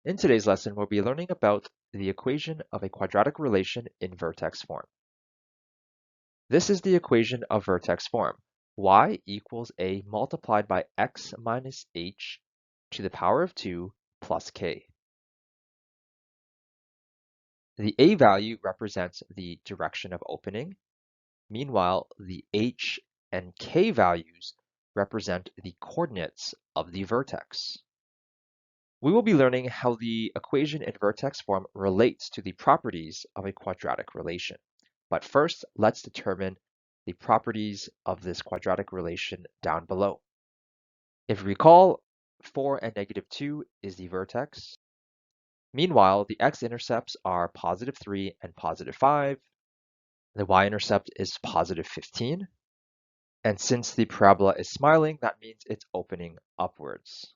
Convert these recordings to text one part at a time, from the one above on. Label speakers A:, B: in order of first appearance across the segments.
A: In today's lesson, we'll be learning about the equation of a quadratic relation in vertex form. This is the equation of vertex form. Y equals a multiplied by x minus h to the power of 2 plus k. The a value represents the direction of opening. Meanwhile, the h and k values represent the coordinates of the vertex. We will be learning how the equation in vertex form relates to the properties of a quadratic relation. But first, let's determine the properties of this quadratic relation down below. If you recall, 4 and -2 is the vertex. Meanwhile, the x-intercepts are +3 and +5. The y-intercept is +15. And since the parabola is smiling, that means it's opening upwards.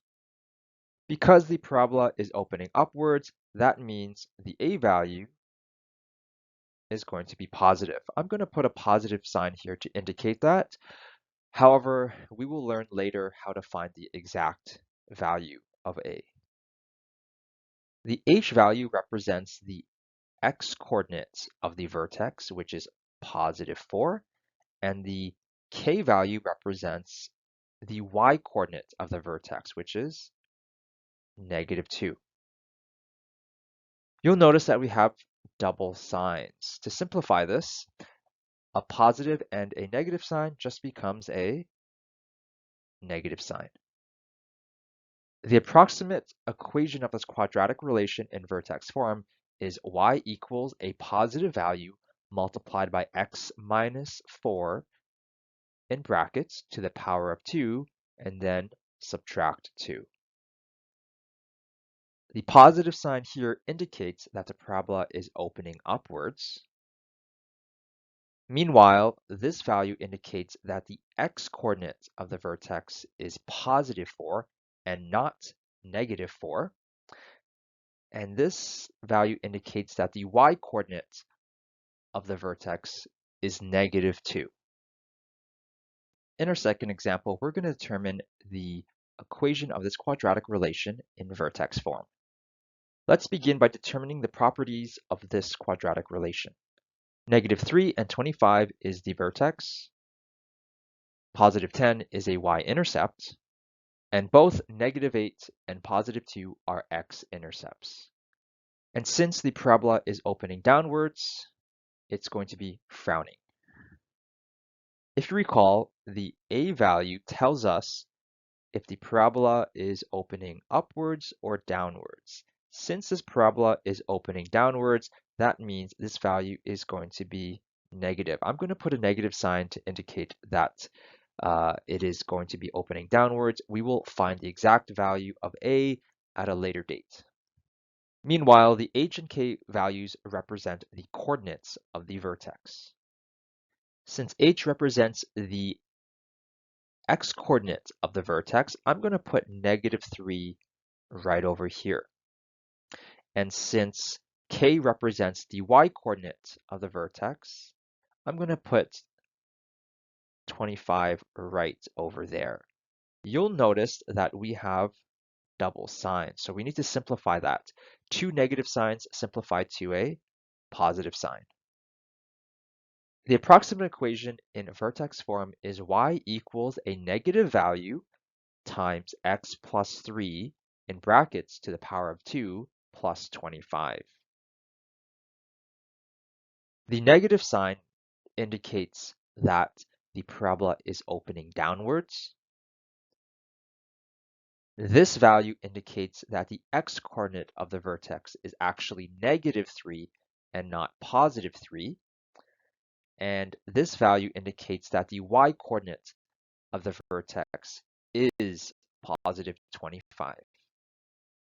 A: Because the parabola is opening upwards, that means the a value is going to be positive. I'm going to put a positive sign here to indicate that. However, we will learn later how to find the exact value of a. The h value represents the x coordinates of the vertex, which is +4, and the k value represents the y coordinate of the vertex, which is -2. You'll notice that we have double signs. To simplify this, a positive and a negative sign just becomes a negative sign. The approximate equation of this quadratic relation in vertex form is y equals a positive value multiplied by x minus 4 in brackets to the power of 2 and then subtract 2. The positive sign here indicates that the parabola is opening upwards. Meanwhile, this value indicates that the x-coordinate of the vertex is +4 and not -4. And this value indicates that the y-coordinate of the vertex is -2. In our second example, we're going to determine the equation of this quadratic relation in vertex form. Let's begin by determining the properties of this quadratic relation. -3 and 25 is the vertex. +10 is a y-intercept. And both -8 and +2 are x-intercepts. And since the parabola is opening downwards, it's going to be frowning. If you recall, the a value tells us if the parabola is opening upwards or downwards. Since this parabola is opening downwards, that means this value is going to be negative. I'm going to put a negative sign to indicate that it is going to be opening downwards. We will find the exact value of a at a later date. Meanwhile, the h and k values represent the coordinates of the vertex. Since h represents the x-coordinate of the vertex, I'm going to put -3 right over here. And since k represents the y-coordinate of the vertex, I'm going to put 25 right over there. You'll notice that we have double signs, so we need to simplify that. 2 negative signs simplify to a positive sign. The approximate equation in vertex form is y equals a negative value times x plus 3 in brackets to the power of 2 plus 25. The negative sign indicates that the parabola is opening downwards. This value indicates that the x-coordinate of the vertex is actually -3 and not +3. And this value indicates that the y-coordinate of the vertex is +25.